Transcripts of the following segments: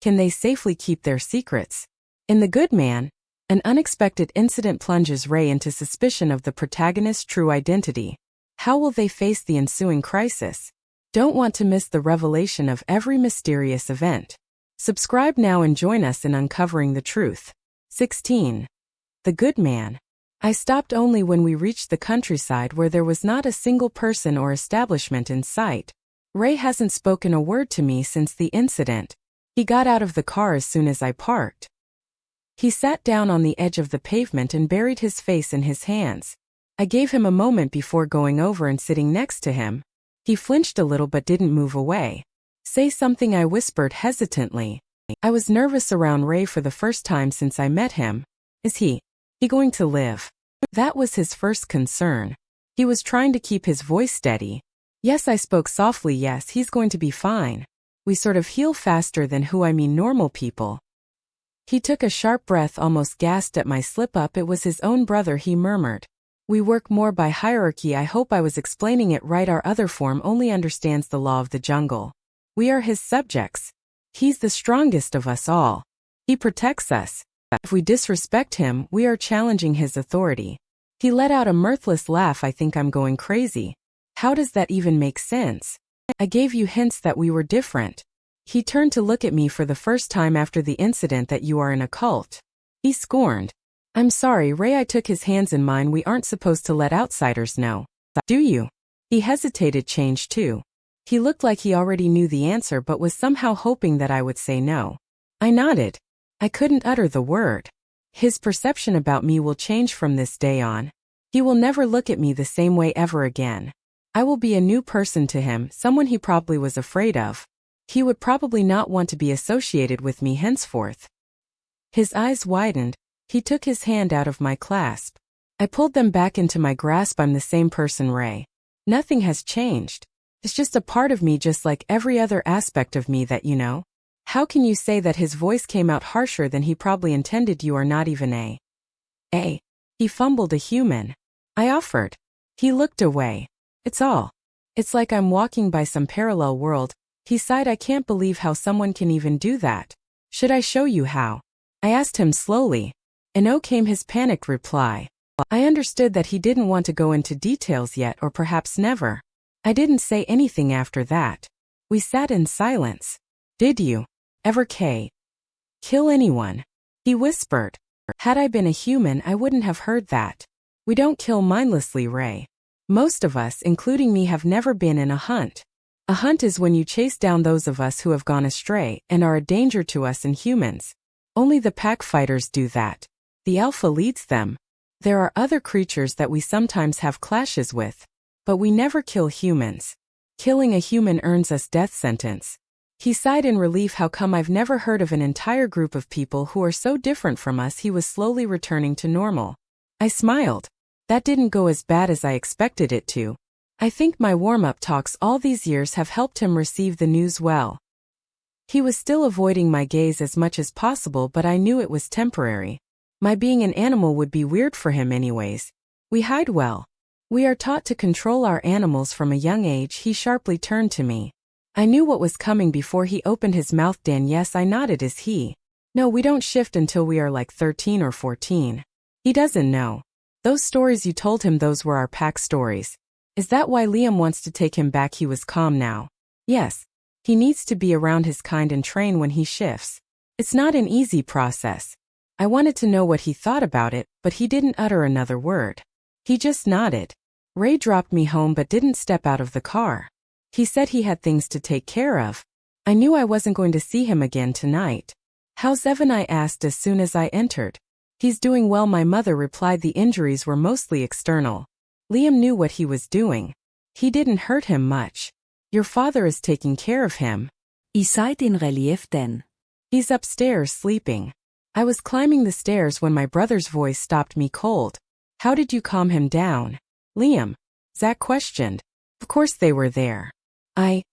Can they safely keep their secrets? In The Good Man, an unexpected incident plunges Ray into suspicion of the protagonist's true identity. How will they face the ensuing crisis? Don't want to miss the revelation of every mysterious event. Subscribe now and join us in uncovering the truth. 16. The Good Man. I stopped only when we reached the countryside where there was not a single person or establishment in sight. Ray hasn't spoken a word to me since the incident. He got out of the car as soon as I parked. He sat down on the edge of the pavement and buried his face in his hands. I gave him a moment before going over and sitting next to him. He flinched a little but didn't move away. Say something, I whispered hesitantly. I was nervous around Ray for the first time since I met him. Is he going to live? That was his first concern. He was trying to keep his voice steady. Yes, I spoke softly. Yes, he's going to be fine. We sort of heal faster than normal people. He took a sharp breath, almost gasped at my slip-up. It was his own brother, he murmured. We work more by hierarchy. I hope I was explaining it right. Our other form only understands the law of the jungle. We are his subjects. He's the strongest of us all. He protects us. If we disrespect him, we are challenging his authority. He let out a mirthless laugh. I think I'm going crazy. How does that even make sense? I gave you hints that we were different. He turned to look at me for the first time after the incident. That you are in a cult. He scorned. I'm sorry, Ray. I took his hands in mine. We aren't supposed to let outsiders know. Do you? He hesitated, changed too. He looked like he already knew the answer but was somehow hoping that I would say no. I nodded. I couldn't utter the word. His perception about me will change from this day on. He will never look at me the same way ever again. I will be a new person to him, someone he probably was afraid of. He would probably not want to be associated with me henceforth. His eyes widened. He took his hand out of my clasp. I pulled them back into my grasp. I'm the same person, Ray. Nothing has changed. It's just a part of me, just like every other aspect of me that you know. How can you say that? His voice came out harsher than he probably intended. You are not even a. He fumbled, a human. I offered. He looked away. It's all. It's like I'm walking by some parallel world. He sighed. I can't believe how someone can even do that. Should I show you how? I asked him slowly. And oh came his panicked reply. I understood that he didn't want to go into details yet, or perhaps never. I didn't say anything after that. We sat in silence. Did you ever kill anyone? He whispered. Had I been a human, I wouldn't have heard that. We don't kill mindlessly, Ray. Most of us, including me, have never been in a hunt. A hunt is when you chase down those of us who have gone astray and are a danger to us and humans. Only the pack fighters do that. The alpha leads them. There are other creatures that we sometimes have clashes with. But we never kill humans. Killing a human earns us death sentence. He sighed in relief. How come I've never heard of an entire group of people who are so different from us? He was slowly returning to normal. I smiled. That didn't go as bad as I expected it to. I think my warm-up talks all these years have helped him receive the news well. He was still avoiding my gaze as much as possible, but I knew it was temporary. My being an animal would be weird for him anyways. We hide well. We are taught to control our animals from a young age. He sharply turned to me. I knew what was coming before he opened his mouth. Dan, yes, I nodded. Is he? No, we don't shift until we are like 13 or 14. He doesn't know. Those stories you told him, those were our pack stories. Is that why Liam wants to take him back? He was calm now. Yes. He needs to be around his kind and train when he shifts. It's not an easy process. I wanted to know what he thought about it, but he didn't utter another word. He just nodded. Ray dropped me home but didn't step out of the car. He said he had things to take care of. I knew I wasn't going to see him again tonight. How's Evan? I asked as soon as I entered. He's doing well, my mother replied. The injuries were mostly external. Liam knew what he was doing. He didn't hurt him much. Your father is taking care of him. I seid in Relief denn. He's upstairs sleeping. I was climbing the stairs when my brother's voice stopped me cold. How did you calm him down? Liam. Zach questioned. Of course they were there. I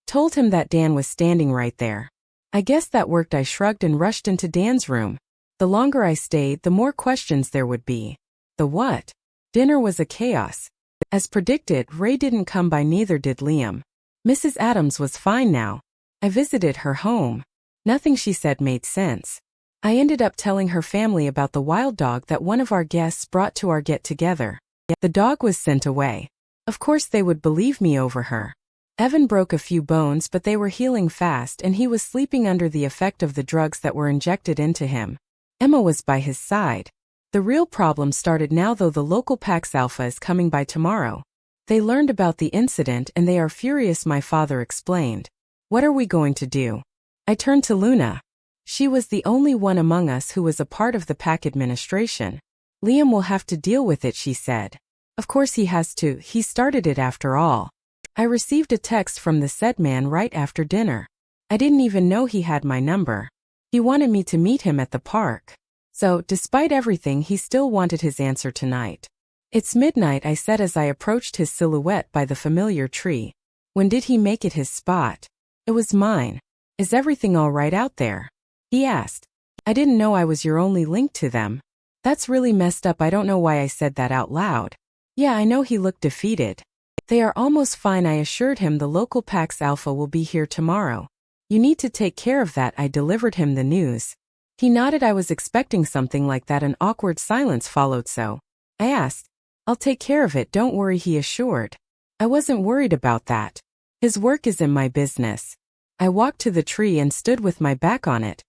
told him that Dan was standing right there. I guess that worked. I shrugged and rushed into Dan's room. The longer I stayed, the more questions there would be. The what? Dinner was a chaos. As predicted, Ray didn't come by, neither did Liam. Mrs. Adams was fine now. I visited her home. Nothing she said made sense. I ended up telling her family about the wild dog that one of our guests brought to our get-together. The dog was sent away. Of course they would believe me over her. Evan broke a few bones, but they were healing fast and he was sleeping under the effect of the drugs that were injected into him. Emma was by his side. The real problem started now though. The local Pax Alpha is coming by tomorrow. They learned about the incident and they are furious, my father explained. What are we going to do? I turned to Luna. She was the only one among us who was a part of the Pack administration. Liam will have to deal with it, she said. Of course he has to, he started it after all. I received a text from the said man right after dinner. I didn't even know he had my number. He wanted me to meet him at the park. So, despite everything, he still wanted his answer tonight. It's midnight, I said as I approached his silhouette by the familiar tree. When did he make it his spot? It was mine. Is everything all right out there? He asked. I didn't know I was your only link to them. That's really messed up. I don't know why I said that out loud. Yeah, I know. He looked defeated. They are almost fine, I assured him. The local Pax Alpha will be here tomorrow. You need to take care of that. I delivered him the news. He nodded. I was expecting something like that. An awkward silence followed, so I asked. I'll take care of it, don't worry, he assured. I wasn't worried about that. His work isn't my business. I walked to the tree and stood with my back on it.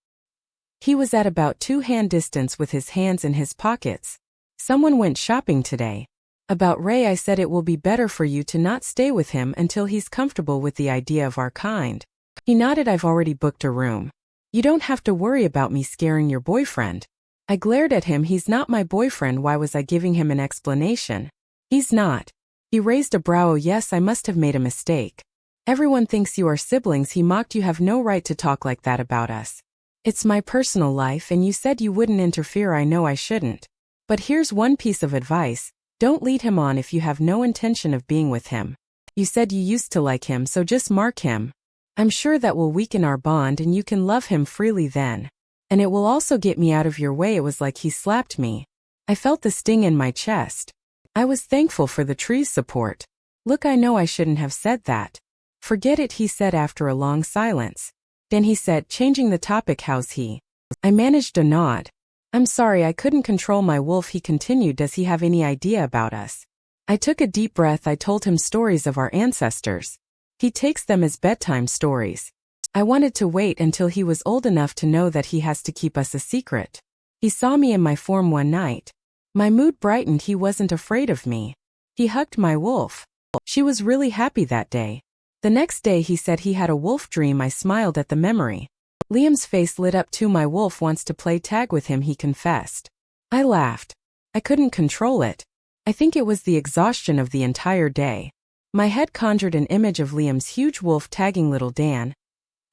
He was at about 2-hand distance with his hands in his pockets. Someone went shopping today. About Ray, I said it will be better for you to not stay with him until he's comfortable with the idea of our kind. He nodded. I've already booked a room. You don't have to worry about me scaring your boyfriend. I glared at him. He's not my boyfriend. Why was I giving him an explanation? He's not. He raised a brow. Oh yes, I must have made a mistake. Everyone thinks you are siblings, he mocked. You have no right to talk like that about us. It's my personal life and you said you wouldn't interfere. I know I shouldn't. But here's one piece of advice. Don't lead him on if you have no intention of being with him. You said you used to like him, so just mark him. I'm sure that will weaken our bond and you can love him freely then. And it will also get me out of your way. It was like he slapped me. I felt the sting in my chest. I was thankful for the tree's support. Look, I know I shouldn't have said that. Forget it, he said after a long silence. Then he said, changing the topic, how's he? I managed a nod. I'm sorry, I couldn't control my wolf, he continued. Does he have any idea about us? I took a deep breath. I told him stories of our ancestors. He takes them as bedtime stories. I wanted to wait until he was old enough to know that he has to keep us a secret. He saw me in my form one night. My mood brightened. He wasn't afraid of me. He hugged my wolf. She was really happy that day. The next day he said he had a wolf dream. I smiled at the memory. Liam's face lit up too. My wolf wants to play tag with him, he confessed. I laughed. I couldn't control it. I think it was the exhaustion of the entire day. My head conjured an image of Liam's huge wolf tagging little Dan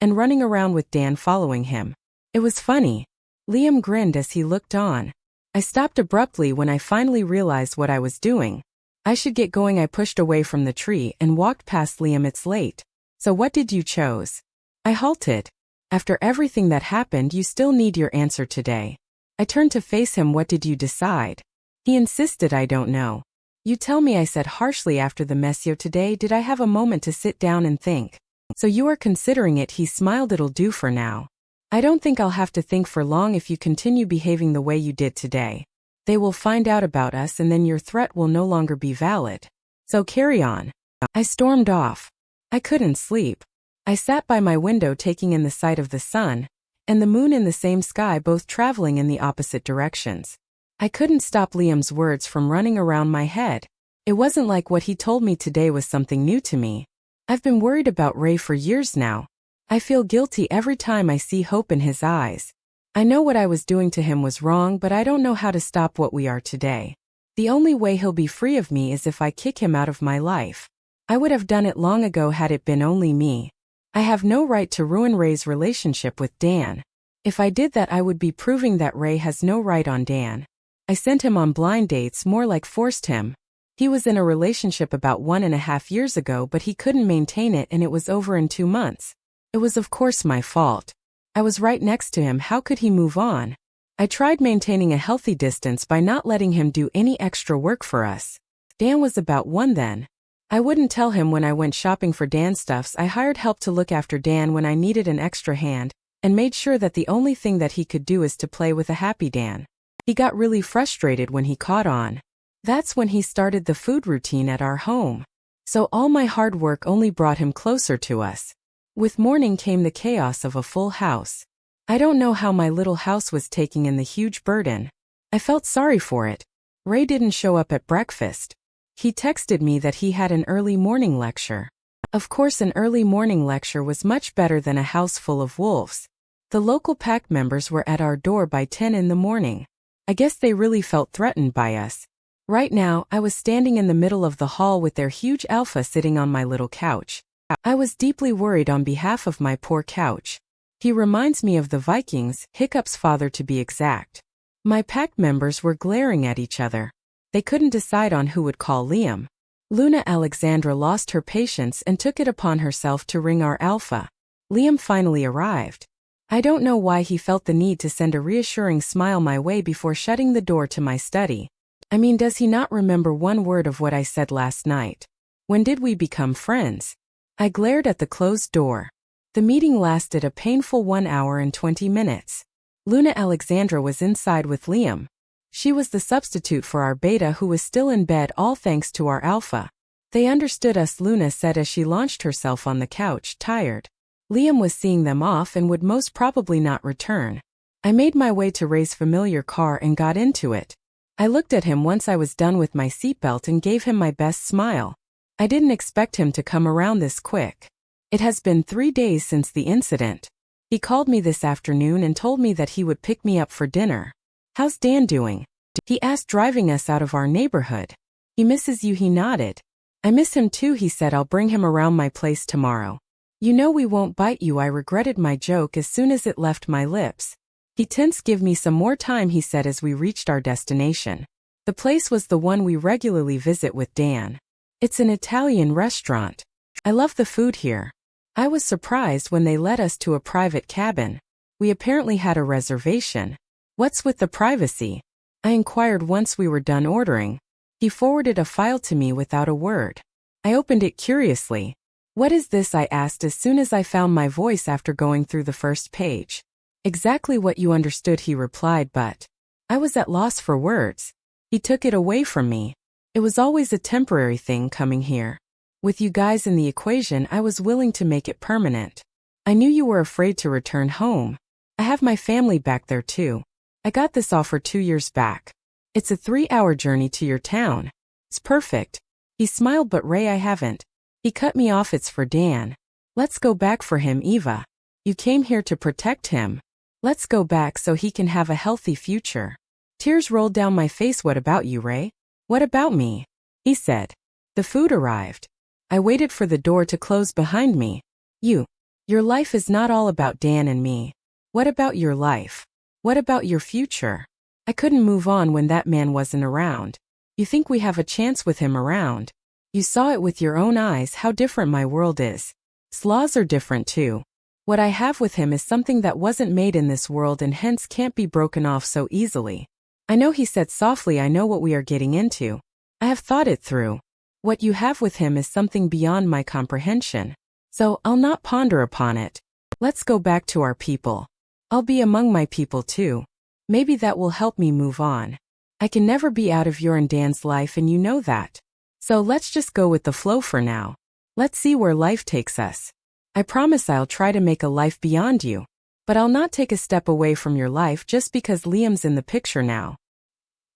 and running around with Dan following him. It was funny. Liam grinned as he looked on. I stopped abruptly when I finally realized what I was doing. I should get going. I pushed away from the tree and walked past Liam. It's late. So what did you choose? I halted. After everything that happened, you still need your answer today. I turned to face him. What did you decide? He insisted. I don't know. You tell me, I said harshly. After the messio today, did I have a moment to sit down and think? So you are considering it, he smiled. It'll do for now. I don't think I'll have to think for long if you continue behaving the way you did today. They will find out about us and then your threat will no longer be valid. So carry on. I stormed off. I couldn't sleep. I sat by my window taking in the sight of the sun and the moon in the same sky, both traveling in the opposite directions. I couldn't stop Liam's words from running around my head. It wasn't like what he told me today was something new to me. I've been worried about Ray for years now. I feel guilty every time I see hope in his eyes. I know what I was doing to him was wrong, but I don't know how to stop what we are today. The only way he'll be free of me is if I kick him out of my life. I would have done it long ago had it been only me. I have no right to ruin Ray's relationship with Dan. If I did that, I would be proving that Ray has no right on Dan. I sent him on blind dates, more like forced him. He was in a relationship about 1.5 years ago, but he couldn't maintain it and it was over in 2 months. It was of course my fault. I was right next to him. How could he move on? I tried maintaining a healthy distance by not letting him do any extra work for us. Dan was about 1 then. I wouldn't tell him when I went shopping for Dan stuffs. I hired help to look after Dan when I needed an extra hand, and made sure that the only thing that he could do is to play with a happy Dan. He got really frustrated when he caught on. That's when he started the food routine at our home. So all my hard work only brought him closer to us. With morning came the chaos of a full house. I don't know how my little house was taking in the huge burden. I felt sorry for it. Ray didn't show up at breakfast. He texted me that he had an early morning lecture. Of course, an early morning lecture was much better than a house full of wolves. The local pack members were at our door by 10 in the morning. I guess they really felt threatened by us. Right now, I was standing in the middle of the hall with their huge alpha sitting on my little couch. I was deeply worried on behalf of my poor couch. He reminds me of the Vikings, Hiccup's father to be exact. My pack members were glaring at each other. They couldn't decide on who would call Liam. Luna Alexandra lost her patience and took it upon herself to ring our alpha. Liam finally arrived. I don't know why he felt the need to send a reassuring smile my way before shutting the door to my study. I mean, does he not remember one word of what I said last night? When did we become friends? I glared at the closed door. The meeting lasted a painful 1 hour and 20 minutes. Luna Alexandra was inside with Liam. She was the substitute for our beta who was still in bed, all thanks to our alpha. They understood us, Luna said as she launched herself on the couch, tired. Liam was seeing them off and would most probably not return. I made my way to Ray's familiar car and got into it. I looked at him once I was done with my seatbelt and gave him my best smile. I didn't expect him to come around this quick. It has been 3 days since the incident. He called me this afternoon and told me that he would pick me up for dinner. How's Dan doing? He asked, driving us out of our neighborhood. He misses you, he nodded. I miss him too, he said. I'll bring him around my place tomorrow. You know we won't bite you. I regretted my joke as soon as it left my lips. He tensed. Give me some more time, he said as we reached our destination. The place was the one we regularly visit with Dan. It's an Italian restaurant. I love the food here. I was surprised when they led us to a private cabin. We apparently had a reservation. What's with the privacy? I inquired once we were done ordering. He forwarded a file to me without a word. I opened it curiously. What is this? I asked as soon as I found my voice after going through the first page. Exactly what you understood, he replied, but I was at loss for words. He took it away from me. It was always a temporary thing coming here. With you guys in the equation, I was willing to make it permanent. I knew you were afraid to return home. I have my family back there too. I got this offer 2 years back. It's a 3-hour journey to your town. It's perfect. He smiled, but Ray, I haven't. He cut me off. It's for Dan. Let's go back for him, Eva. You came here to protect him. Let's go back so he can have a healthy future. Tears rolled down my face. What about you, Ray? What about me? He said. The food arrived. I waited for the door to close behind me. Your life is not all about Dan and me. What about your life? What about your future? I couldn't move on when that man wasn't around. You think we have a chance with him around? You saw it with your own eyes how different my world is. Slaws are different too. What I have with him is something that wasn't made in this world and hence can't be broken off so easily. I know, he said softly. I know what we are getting into. I have thought it through. What you have with him is something beyond my comprehension. So I'll not ponder upon it. Let's go back to our people. I'll be among my people too. Maybe that will help me move on. I can never be out of your and Dan's life, and you know that. So let's just go with the flow for now. Let's see where life takes us. I promise I'll try to make a life beyond you. But I'll not take a step away from your life just because Liam's in the picture now.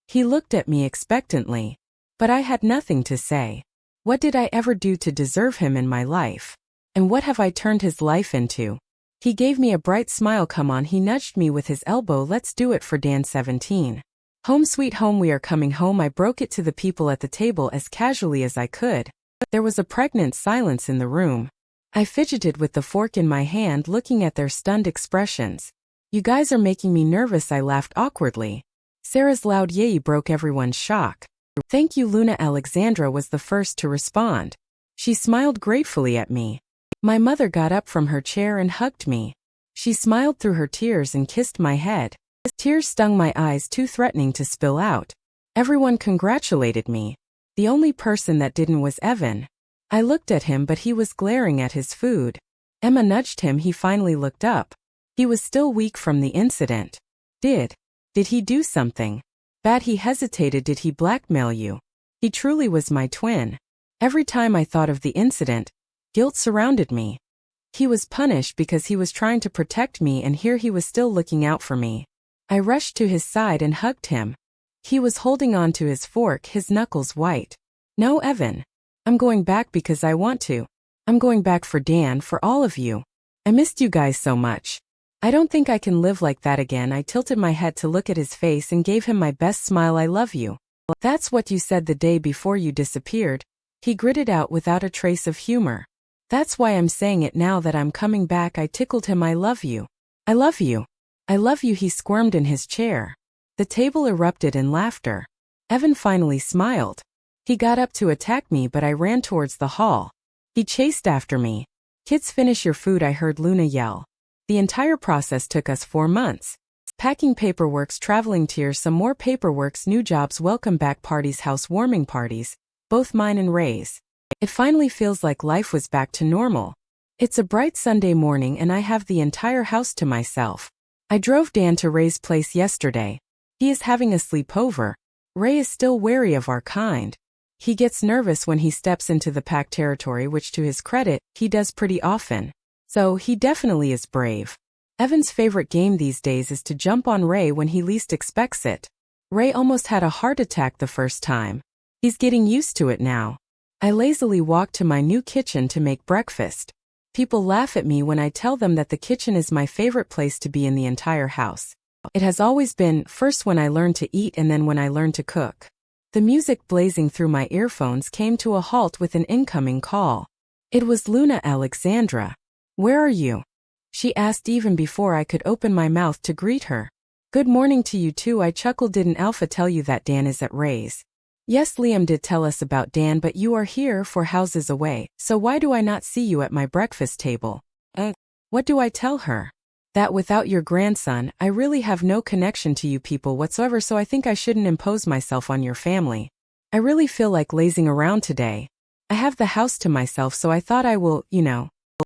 He looked at me expectantly. But I had nothing to say. What did I ever do to deserve him in my life? And what have I turned his life into? He gave me a bright smile. Come on, he nudged me with his elbow. Let's do it for Dan 17. Home sweet home, we are coming home. I broke it to the people at the table as casually as I could. There was a pregnant silence in the room. I fidgeted with the fork in my hand, looking at their stunned expressions. You guys are making me nervous, I laughed awkwardly. Sarah's loud yay broke everyone's shock. Thank you, Luna Alexandra was the first to respond. She smiled gratefully at me. My mother got up from her chair and hugged me. She smiled through her tears and kissed my head. Tears stung my eyes, too threatening to spill out. Everyone congratulated me. The only person that didn't was Evan. I looked at him, but he was glaring at his food. Emma nudged him. He finally looked up. He was still weak from the incident. Did he do something bad? He hesitated. Did he blackmail you? He truly was my twin. Every time I thought of the incident, guilt surrounded me. He was punished because he was trying to protect me, and here he was still looking out for me. I rushed to his side and hugged him. He was holding on to his fork, his knuckles white. No, Evan. I'm going back because I want to. I'm going back for Dan, for all of you. I missed you guys so much. I don't think I can live like that again. I tilted my head to look at his face and gave him my best smile. I love you. That's what you said the day before you disappeared. He gritted out without a trace of humor. That's why I'm saying it now that I'm coming back. I tickled him. I love you. I love you. I love you. He squirmed in his chair. The table erupted in laughter. Evan finally smiled. He got up to attack me, but I ran towards the hall. He chased after me. Kids, finish your food, I heard Luna yell. The entire process took us 4 months. Packing paperworks, traveling tears, some more paperworks, new jobs, welcome back parties, housewarming parties, both mine and Ray's. It finally feels like life was back to normal. It's a bright Sunday morning and I have the entire house to myself. I drove Dan to Ray's place yesterday. He is having a sleepover. Ray is still wary of our kind. He gets nervous when he steps into the pack territory, which to his credit, he does pretty often. So he definitely is brave. Evan's favorite game these days is to jump on Ray when he least expects it. Ray almost had a heart attack the first time. He's getting used to it now. I lazily walk to my new kitchen to make breakfast. People laugh at me when I tell them that the kitchen is my favorite place to be in the entire house. It has always been, first when I learned to eat and then when I learned to cook. The music blazing through my earphones came to a halt with an incoming call. It was Luna. Alexandra. Where are you? She asked even before I could open my mouth to greet her. Good morning to you too, I chuckled. Didn't Alpha tell you that Dan is at Ray's? Yes, Liam did tell us about Dan, but you are here 4 houses away, so why do I not see you at my breakfast table? What do I tell her? That without your grandson, I really have no connection to you people whatsoever, so I think I shouldn't impose myself on your family. I really feel like lazing around today. I have the house to myself, so I thought I will,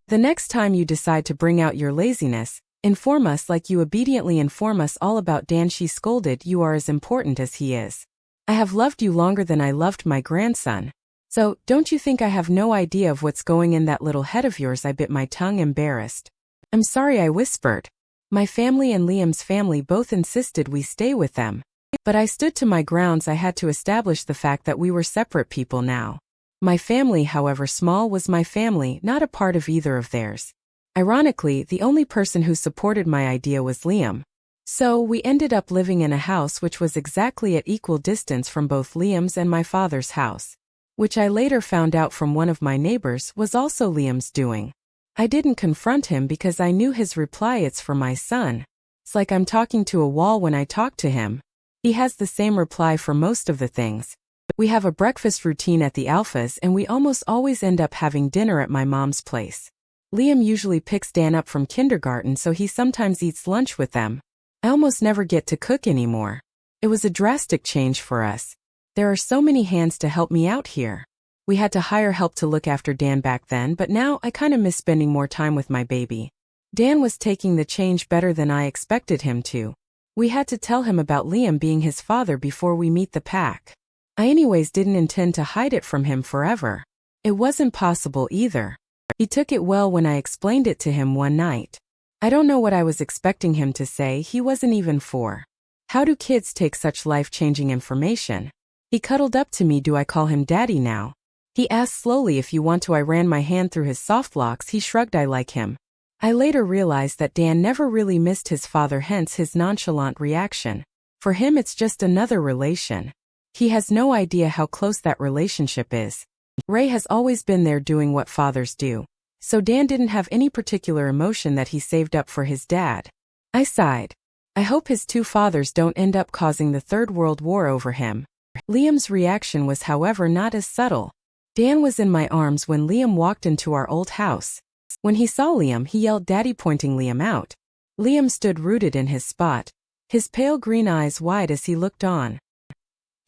The next time you decide to bring out your laziness, inform us like you obediently inform us all about Dan. She scolded. You are as important as he is. I have loved you longer than I loved my grandson. So, don't you think I have no idea of what's going in that little head of yours? I bit my tongue, embarrassed. I'm sorry, I whispered. My family and Liam's family both insisted we stay with them. But I stood to my grounds. I had to establish the fact that we were separate people now. My family, however small, was my family, not a part of either of theirs. Ironically, the only person who supported my idea was Liam. So we ended up living in a house which was exactly at equal distance from both Liam's and my father's house. Which I later found out from one of my neighbors was also Liam's doing. I didn't confront him because I knew his reply. It's for my son. It's like I'm talking to a wall when I talk to him. He has the same reply for most of the things. We have a breakfast routine at the Alphas and we almost always end up having dinner at my mom's place. Liam usually picks Dan up from kindergarten, so he sometimes eats lunch with them. I almost never get to cook anymore. It was a drastic change for us. There are so many hands to help me out here. We had to hire help to look after Dan back then, but now I kinda miss spending more time with my baby. Dan was taking the change better than I expected him to. We had to tell him about Liam being his father before we meet the pack. I anyways didn't intend to hide it from him forever. It wasn't possible either. He took it well when I explained it to him one night. I don't know what I was expecting him to say. He wasn't even 4. How do kids take such life-changing information? He cuddled up to me. Do I call him daddy now? He asked slowly. If you want to. I ran my hand through his soft locks. He shrugged. I like him. I later realized that Dan never really missed his father, hence his nonchalant reaction. For him it's just another relation. He has no idea how close that relationship is. Ray has always been there doing what fathers do. So Dan didn't have any particular emotion that he saved up for his dad. I sighed. I hope his 2 fathers don't end up causing the Third World War over him. Liam's reaction was, however, not as subtle. Dan was in my arms when Liam walked into our old house. When he saw Liam, he yelled, "Daddy," pointing Liam out. Liam stood rooted in his spot, his pale green eyes wide as he looked on.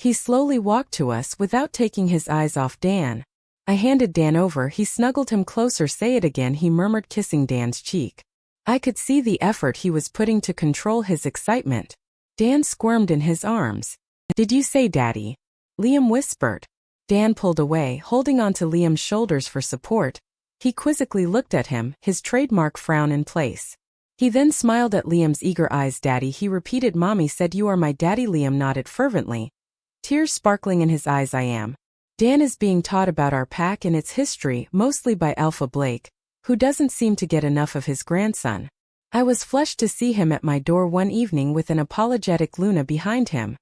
He slowly walked to us without taking his eyes off Dan. I handed Dan over. He snuggled him closer. Say it again, he murmured, kissing Dan's cheek. I could see the effort he was putting to control his excitement. Dan squirmed in his arms. "Did you say Daddy?" Liam whispered. Dan pulled away, holding onto Liam's shoulders for support. He quizzically looked at him, his trademark frown in place. He then smiled at Liam's eager eyes. "Daddy," he repeated. "Mommy said you are my daddy." Liam nodded fervently, tears sparkling in his eyes. "I am." Dan is being taught about our pack and its history, mostly by Alpha Blake, who doesn't seem to get enough of his grandson. I was flushed to see him at my door one evening with an apologetic Luna behind him.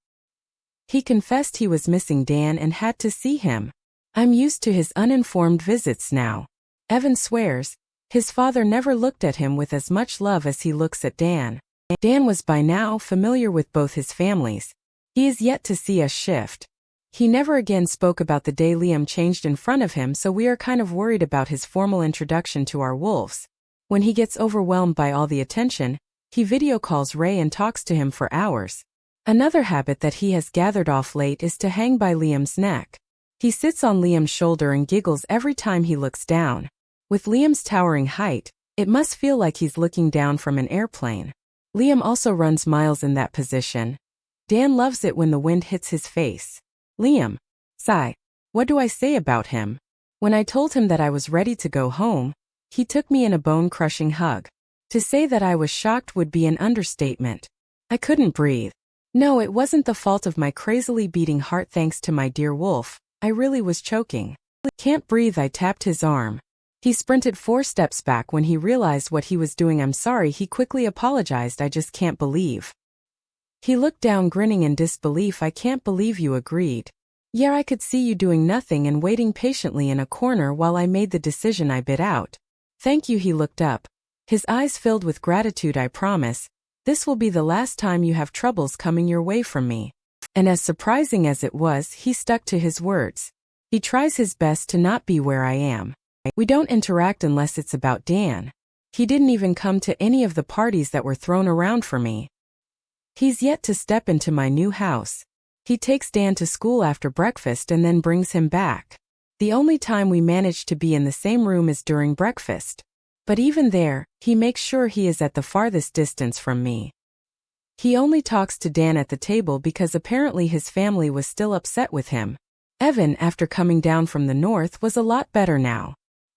He confessed he was missing Dan and had to see him. I'm used to his uninformed visits now. Evan swears his father never looked at him with as much love as he looks at Dan. Dan was by now familiar with both his families. He is yet to see us shift. He never again spoke about the day Liam changed in front of him, so we are kind of worried about his formal introduction to our wolves. When he gets overwhelmed by all the attention, he video calls Ray and talks to him for hours. Another habit that he has gathered off late is to hang by Liam's neck. He sits on Liam's shoulder and giggles every time he looks down. With Liam's towering height, it must feel like he's looking down from an airplane. Liam also runs miles in that position. Dan loves it when the wind hits his face. Liam. Sigh. What do I say about him? When I told him that I was ready to go home, he took me in a bone-crushing hug. To say that I was shocked would be an understatement. I couldn't breathe. No, it wasn't the fault of my crazily beating heart thanks to my dear wolf. I really was choking. Can't breathe. I tapped his arm. He sprinted 4 steps back when he realized what he was doing. "I'm sorry," he quickly apologized. "I just can't believe." He looked down grinning in disbelief. "I can't believe you agreed." "Yeah, I could see you doing nothing and waiting patiently in a corner while I made the decision." I bit out. "Thank you." He looked up, his eyes filled with gratitude. "I promise, this will be the last time you have troubles coming your way from me." And as surprising as it was, he stuck to his words. He tries his best to not be where I am. We don't interact unless it's about Dan. He didn't even come to any of the parties that were thrown around for me. He's yet to step into my new house. He takes Dan to school after breakfast and then brings him back. The only time we manage to be in the same room is during breakfast. But even there, he makes sure he is at the farthest distance from me. He only talks to Dan at the table because apparently his family was still upset with him. Evan, after coming down from the north, was a lot better now.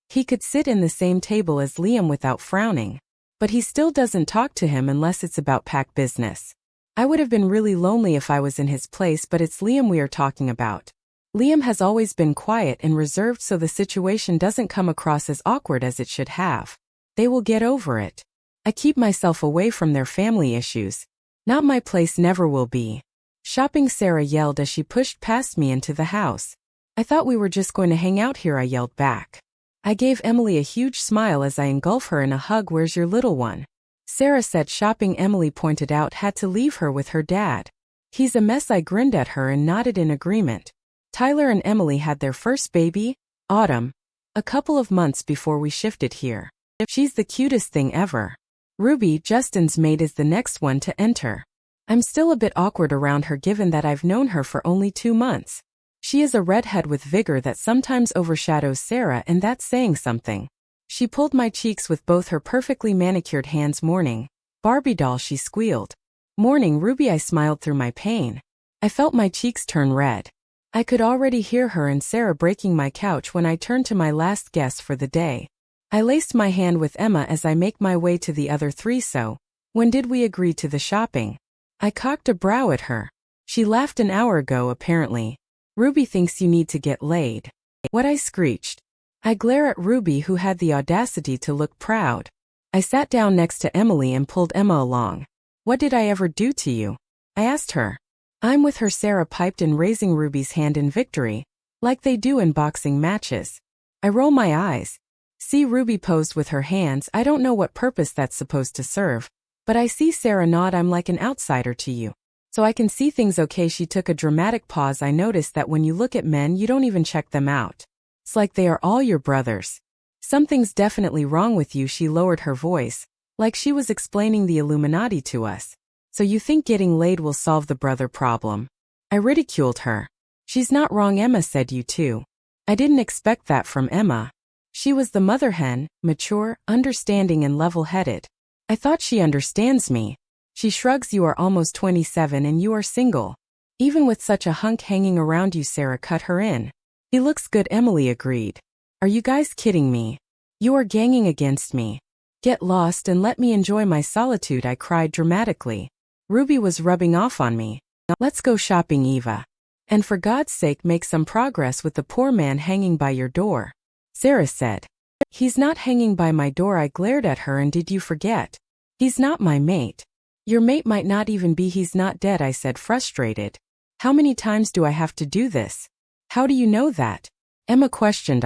He could sit in the same table as Liam without frowning. But he still doesn't talk to him unless it's about pack business. I would have been really lonely if I was in his place, but it's Liam we are talking about. Liam has always been quiet and reserved, so the situation doesn't come across as awkward as it should have. They will get over it. I keep myself away from their family issues. Not my place, never will be. Shopping, Sarah yelled as she pushed past me into the house. "I thought we were just going to hang out here," I yelled back. I gave Emily a huge smile as I engulfed her in a hug. "Where's your little one?" Sarah said shopping. Emily pointed out had to leave her with her dad. "He's a mess." I grinned at her and nodded in agreement. Tyler and Emily had their first baby, Autumn, a couple of months before we shifted here. She's the cutest thing ever. Ruby, Justin's maid, is the next one to enter. I'm still a bit awkward around her given that I've known her for only 2 months. She is a redhead with vigor that sometimes overshadows Sarah, and that's saying something. She pulled my cheeks with both her perfectly manicured hands. "Morning, Barbie doll," she squealed. "Morning, Ruby," I smiled through my pain. I felt my cheeks turn red. I could already hear her and Sarah breaking my couch when I turned to my last guest for the day. I laced my hand with Emma as I make my way to the other 3. "So, when did we agree to the shopping?" I cocked a brow at her. She laughed. "An hour ago, apparently. Ruby thinks you need to get laid." "What?" I screeched. I glare at Ruby, who had the audacity to look proud. I sat down next to Emily and pulled Emma along. "What did I ever do to you?" I asked her. "I'm with her," Sarah piped in, raising Ruby's hand in victory, like they do in boxing matches. I roll my eyes. See Ruby posed with her hands. I don't know what purpose that's supposed to serve, but I see Sarah nod. "I'm like an outsider to you, so I can see things okay." She took a dramatic pause. "I noticed that when you look at men, you don't even check them out. It's like they are all your brothers. Something's definitely wrong with you." She lowered her voice, like she was explaining the Illuminati to us. "So you think getting laid will solve the brother problem?" I ridiculed her. "She's not wrong," Emma said. "You too." I didn't expect that from Emma. She was the mother hen, mature, understanding and level-headed. I thought she understands me. She shrugs. You are almost 27 and you are single. Even with such a hunk hanging around you, Sarah cut her in. He looks good, Emily agreed. Are you guys kidding me? You are ganging against me. Get lost and let me enjoy my solitude, I cried dramatically. Ruby was rubbing off on me. Let's go shopping, Eva. And for God's sake, make some progress with the poor man hanging by your door. Sarah said. He's not hanging by my door, I glared at her, and did you forget? He's not my mate. Your mate might not even be. He's not dead, I said, frustrated. How many times do I have to do this? How do you know that? Emma questioned.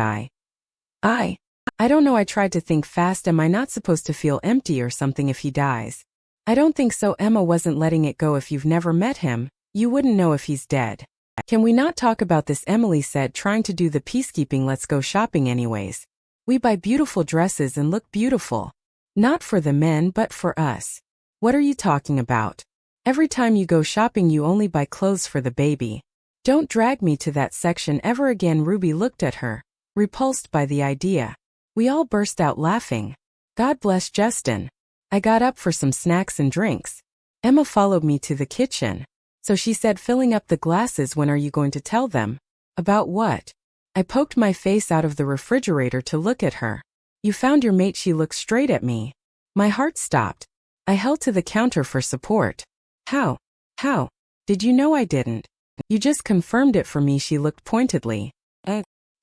I don't know. I tried to think fast. Am I not supposed to feel empty or something if he dies? I don't think so. Emma wasn't letting it go. If you've never met him, you wouldn't know if he's dead. Can we not talk about this? Emily said, trying to do the peacekeeping. Let's go shopping anyways. We buy beautiful dresses and look beautiful. Not for the men, but for us. What are you talking about? Every time you go shopping, you only buy clothes for the baby. Don't drag me to that section ever again. Ruby looked at her, repulsed by the idea. We all burst out laughing. God bless Justin. I got up for some snacks and drinks. Emma followed me to the kitchen. So she said, filling up the glasses. When are you going to tell them? About what? I poked my face out of the refrigerator to look at her. You found your mate. She looked straight at me. My heart stopped. I held to the counter for support. How? Did you know I didn't? You just confirmed it for me. She looked pointedly.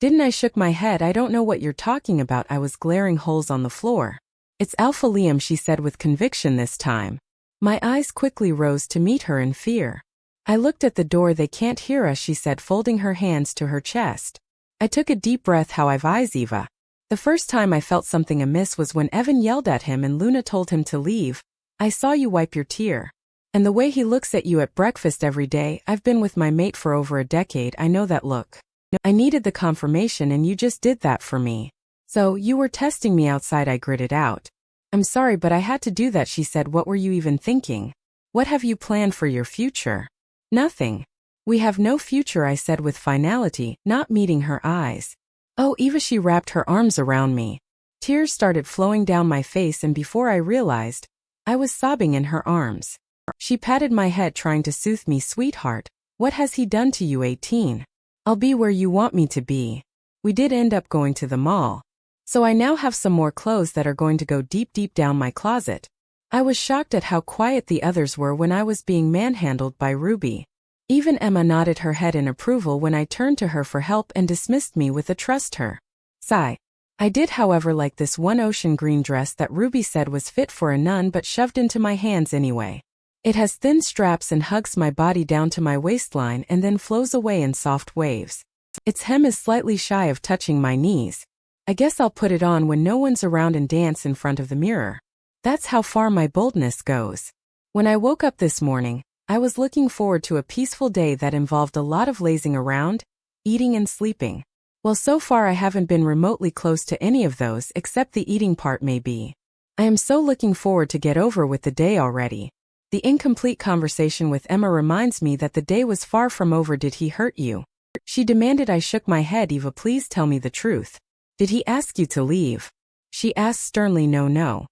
Didn't I? Shook my head. I don't know what you're talking about. I was glaring holes on the floor. It's Alpha Liam, she said with conviction this time. My eyes quickly rose to meet her in fear. I looked at the door. They can't hear us, she said, folding her hands to her chest. I took a deep breath. How I've eyes, Eva. The first time I felt something amiss was when Evan yelled at him and Luna told him to leave. I saw you wipe your tear. And the way he looks at you at breakfast every day. I've been with my mate for over a decade. I know that look. I needed the confirmation and you just did that for me. So, you were testing me outside, I gritted out. I'm sorry, but I had to do that, she said. What were you even thinking? What have you planned for your future? Nothing. We have no future, I said with finality, not meeting her eyes. Oh, Eva, she wrapped her arms around me. Tears started flowing down my face, and before I realized, I was sobbing in her arms. She patted my head, trying to soothe me. Sweetheart, what has he done to you? 18. I'll be where you want me to be. We did end up going to the mall. So I now have some more clothes that are going to go deep down my closet. I was shocked at how quiet the others were when I was being manhandled by Ruby. Even Emma nodded her head in approval when I turned to her for help and dismissed me with a trust her. Sigh. I did, however, like this one ocean green dress that Ruby said was fit for a nun, but shoved into my hands anyway. It has thin straps and hugs my body down to my waistline and then flows away in soft waves. Its hem is slightly shy of touching my knees. I guess I'll put it on when no one's around and dance in front of the mirror. That's how far my boldness goes. When I woke up this morning, I was looking forward to a peaceful day that involved a lot of lazing around, eating and sleeping. Well, so far I haven't been remotely close to any of those, except the eating part maybe. I am so looking forward to get over with the day already. The incomplete conversation with Emma reminds me that the day was far from over. Did he hurt you? She demanded. I shook my head. Eva, please tell me the truth. Did he ask you to leave? She asked sternly. No.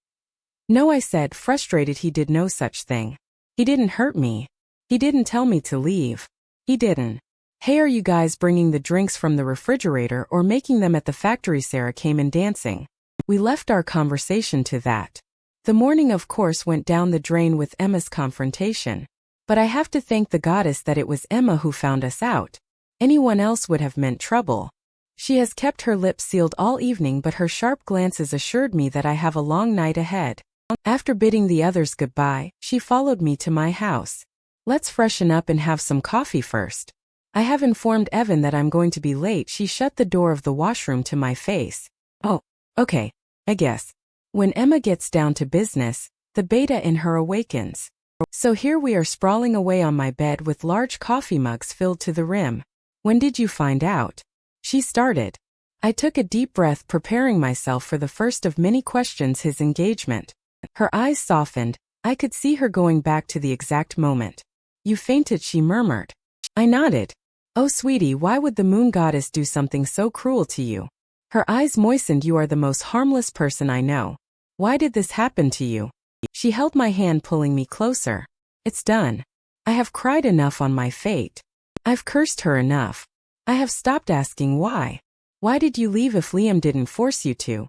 No, I said, frustrated. He did no such thing. He didn't hurt me. He didn't tell me to leave. He didn't. Hey, are you guys bringing the drinks from the refrigerator or making them at the factory? Sarah came in dancing. We left our conversation to that. The morning, of course, went down the drain with Emma's confrontation. But I have to thank the goddess that it was Emma who found us out. Anyone else would have meant trouble. She has kept her lips sealed all evening, but her sharp glances assured me that I have a long night ahead. After bidding the others goodbye, she followed me to my house. Let's freshen up and have some coffee first. I have informed Evan that I'm going to be late. She shut the door of the washroom to my face. Oh, okay, I guess. When Emma gets down to business, the beta in her awakens. So here we are sprawling away on my bed with large coffee mugs filled to the rim. When did you find out? She started. I took a deep breath, preparing myself for the first of many questions. His engagement. Her eyes softened. I could see her going back to the exact moment. You fainted, she murmured. I nodded. Oh, sweetie, why would the moon goddess do something so cruel to you? Her eyes moistened. You are the most harmless person I know. Why did this happen to you? She held my hand, pulling me closer. It's done. I have cried enough on my fate. I've cursed her enough. I have stopped asking why. Why did you leave if Liam didn't force you to?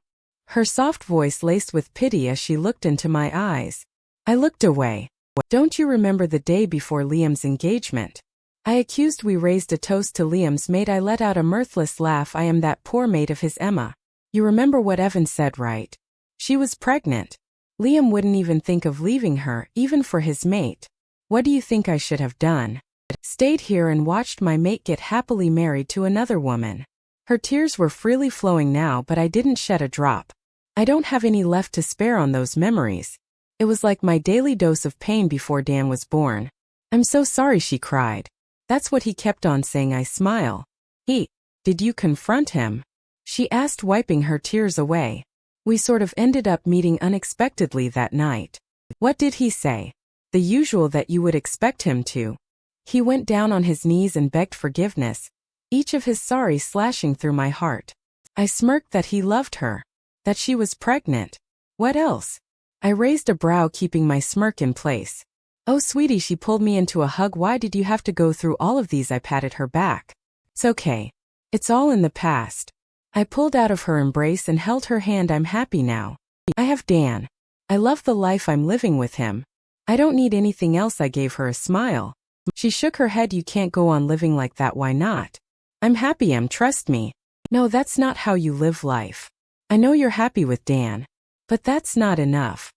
Her soft voice laced with pity as she looked into my eyes. I looked away. Don't you remember the day before Liam's engagement? I accused we raised a toast to Liam's mate. I let out a mirthless laugh. I am that poor mate of his, Emma. You remember what Evan said, right? She was pregnant. Liam wouldn't even think of leaving her, even for his mate. What do you think I should have done? Stayed here and watched my mate get happily married to another woman. Her tears were freely flowing now, but I didn't shed a drop. I don't have any left to spare on those memories. It was like my daily dose of pain before Dan was born. I'm so sorry, she cried. That's what he kept on saying. I smile. Did you confront him? She asked, wiping her tears away. We sort of ended up meeting unexpectedly that night. What did he say? The usual that you would expect him to. He went down on his knees and begged forgiveness, each of his sorries slashing through my heart. I smirked that he loved her, that she was pregnant. What else? I raised a brow, keeping my smirk in place. Oh, sweetie, she pulled me into a hug. Why did you have to go through all of these? I patted her back. It's okay. It's all in the past. I pulled out of her embrace and held her hand. I'm happy now. I have Dan. I love the life I'm living with him. I don't need anything else. I gave her a smile. She shook her head. You can't go on living like that. Why not? I'm happy, Em. Trust me. No, that's not how you live life. I know you're happy with Dan. But that's not enough.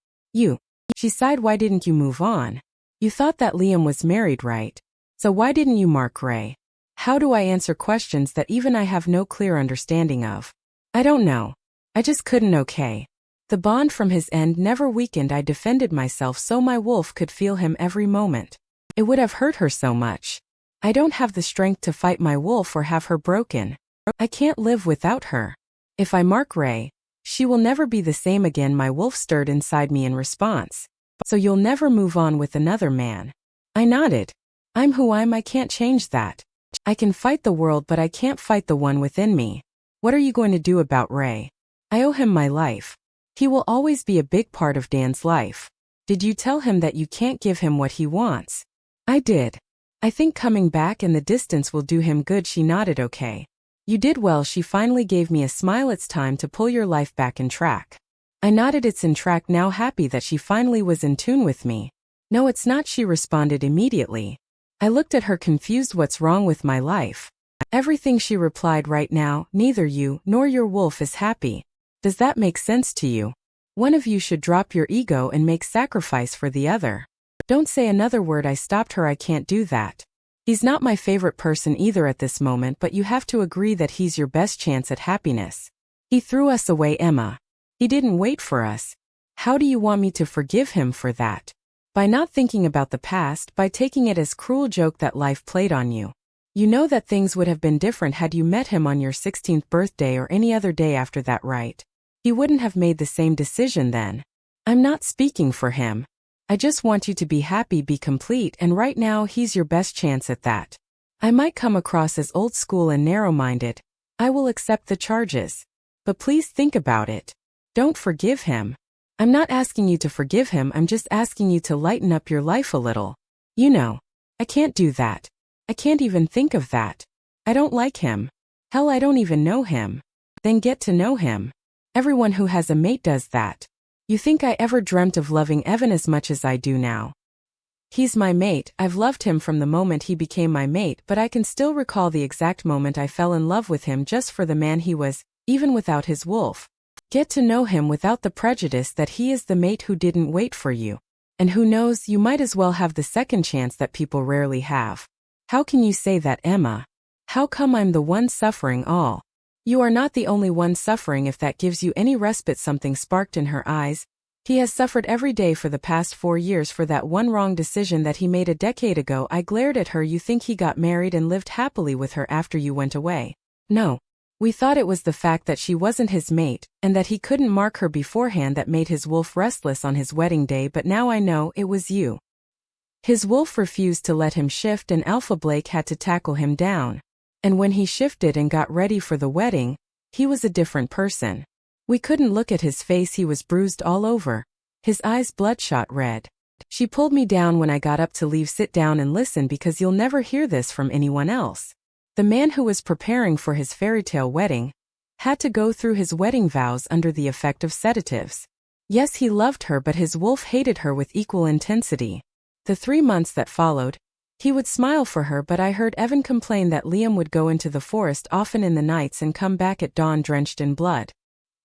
She sighed. Why didn't you move on? You thought that Liam was married, right? So why didn't you, Mark Ray? How do I answer questions that even I have no clear understanding of? I don't know. I just couldn't. Okay. The bond from his end never weakened. I defended myself so my wolf could feel him every moment. It would have hurt her so much. I don't have the strength to fight my wolf or have her broken. I can't live without her. If I mark Ray, she will never be the same again. My wolf stirred inside me in response. So you'll never move on with another man? I nodded. I'm who I am. I can't change that. I can fight the world, but I can't fight the one within me. What are you going to do about Ray? I owe him my life. He will always be a big part of Dan's life. Did you tell him that you can't give him what he wants? I did. I think coming back in the distance will do him good. She nodded. Okay. You did well. She finally gave me a smile. It's time to pull your life back in track. I nodded. It's in track now, happy that she finally was in tune with me. No, it's not, she responded immediately. I looked at her confused. What's wrong with my life? Everything, she replied. Right now, neither you nor your wolf is happy. Does that make sense to you? One of you should drop your ego and make sacrifice for the other. Don't say another word. I stopped her. I can't do that. He's not my favorite person either at this moment, but you have to agree that he's your best chance at happiness. He threw us away, Emma. He didn't wait for us. How do you want me to forgive him for that? By not thinking about the past, by taking it as cruel joke that life played on you. You know that things would have been different had you met him on your 16th birthday or any other day after that, right? He wouldn't have made the same decision then. I'm not speaking for him. I just want you to be happy, be complete, and right now he's your best chance at that. I might come across as old school and narrow-minded. I will accept the charges. But please think about it. Don't forgive him. I'm not asking you to forgive him, I'm just asking you to lighten up your life a little. You know, I can't do that. I can't even think of that. I don't like him. Hell, I don't even know him. Then get to know him. Everyone who has a mate does that. You think I ever dreamt of loving Evan as much as I do now? He's my mate. I've loved him from the moment he became my mate, but I can still recall the exact moment I fell in love with him just for the man he was, even without his wolf. Get to know him without the prejudice that he is the mate who didn't wait for you. And who knows, you might as well have the second chance that people rarely have. How can you say that, Emma? How come I'm the one suffering all? You are not the only one suffering, if that gives you any respite. Something sparked in her eyes. He has suffered every day for the past 4 years for that one wrong decision that he made a decade ago. I glared at her. You think he got married and lived happily with her after you went away? No. We thought it was the fact that she wasn't his mate, and that he couldn't mark her beforehand that made his wolf restless on his wedding day, but now I know it was you. His wolf refused to let him shift and Alpha Blake had to tackle him down. And when he shifted and got ready for the wedding, he was a different person. We couldn't look at his face, he was bruised all over. his eyes bloodshot red. She pulled me down when I got up to leave. Sit down and listen because you'll never hear this from anyone else. The man who was preparing for his fairytale wedding had to go through his wedding vows under the effect of sedatives. Yes, he loved her, but his wolf hated her with equal intensity. The 3 months that followed, he would smile for her, but I heard Evan complain that Liam would go into the forest often in the nights and come back at dawn drenched in blood.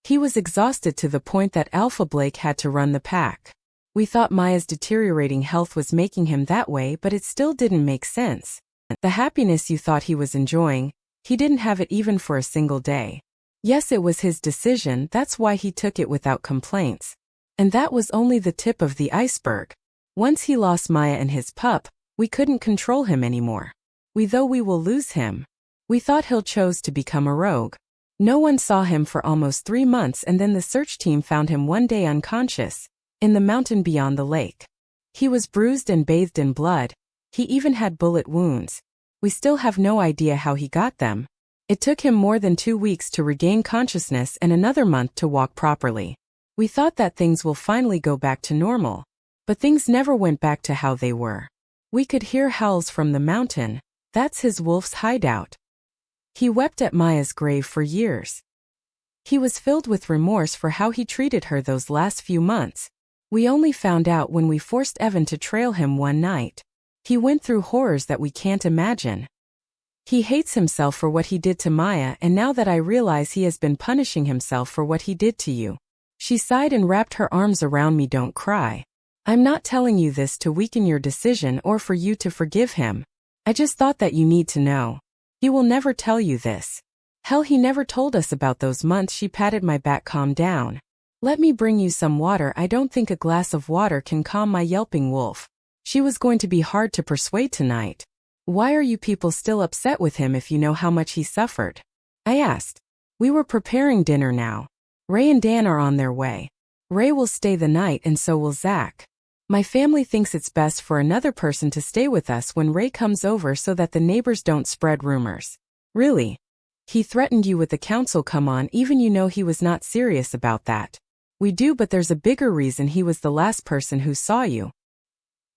He was exhausted to the point that Alpha Blake had to run the pack. We thought Maya's deteriorating health was making him that way, but it still didn't make sense. The happiness you thought he was enjoying, he didn't have it even for a single day. Yes, it was his decision, that's why he took it without complaints. And that was only the tip of the iceberg. Once he lost Maya and his pup, we couldn't control him anymore. We will lose him. We thought he'll chose to become a rogue. No one saw him for almost 3 months, and then the search team found him one day unconscious, in the mountain beyond the lake. He was bruised and bathed in blood. He even had bullet wounds. We still have no idea how he got them. It took him more than 2 weeks to regain consciousness and another month to walk properly. We thought that things will finally go back to normal. But things never went back to how they were. We could hear howls from the mountain. That's his wolf's hideout. He wept at Maya's grave for years. He was filled with remorse for how he treated her those last few months. We only found out when we forced Evan to trail him one night. He went through horrors that we can't imagine. He hates himself for what he did to Maya, and now that I realize he has been punishing himself for what he did to you. She sighed and wrapped her arms around me. Don't cry. I'm not telling you this to weaken your decision or for you to forgive him. I just thought that you need to know. He will never tell you this. Hell, he never told us about those months. She patted my back. Calm down. Let me bring you some water. I don't think a glass of water can calm my yelping wolf. She was going to be hard to persuade tonight. Why are you people still upset with him if you know how much he suffered? I asked. We were preparing dinner now. Ray and Dan are on their way. Ray will stay the night and so will Zach. My family thinks it's best for another person to stay with us when Ray comes over so that the neighbors don't spread rumors. Really? He threatened you with the council. Come on, even you know he was not serious about that. We do, but there's a bigger reason. He was the last person who saw you.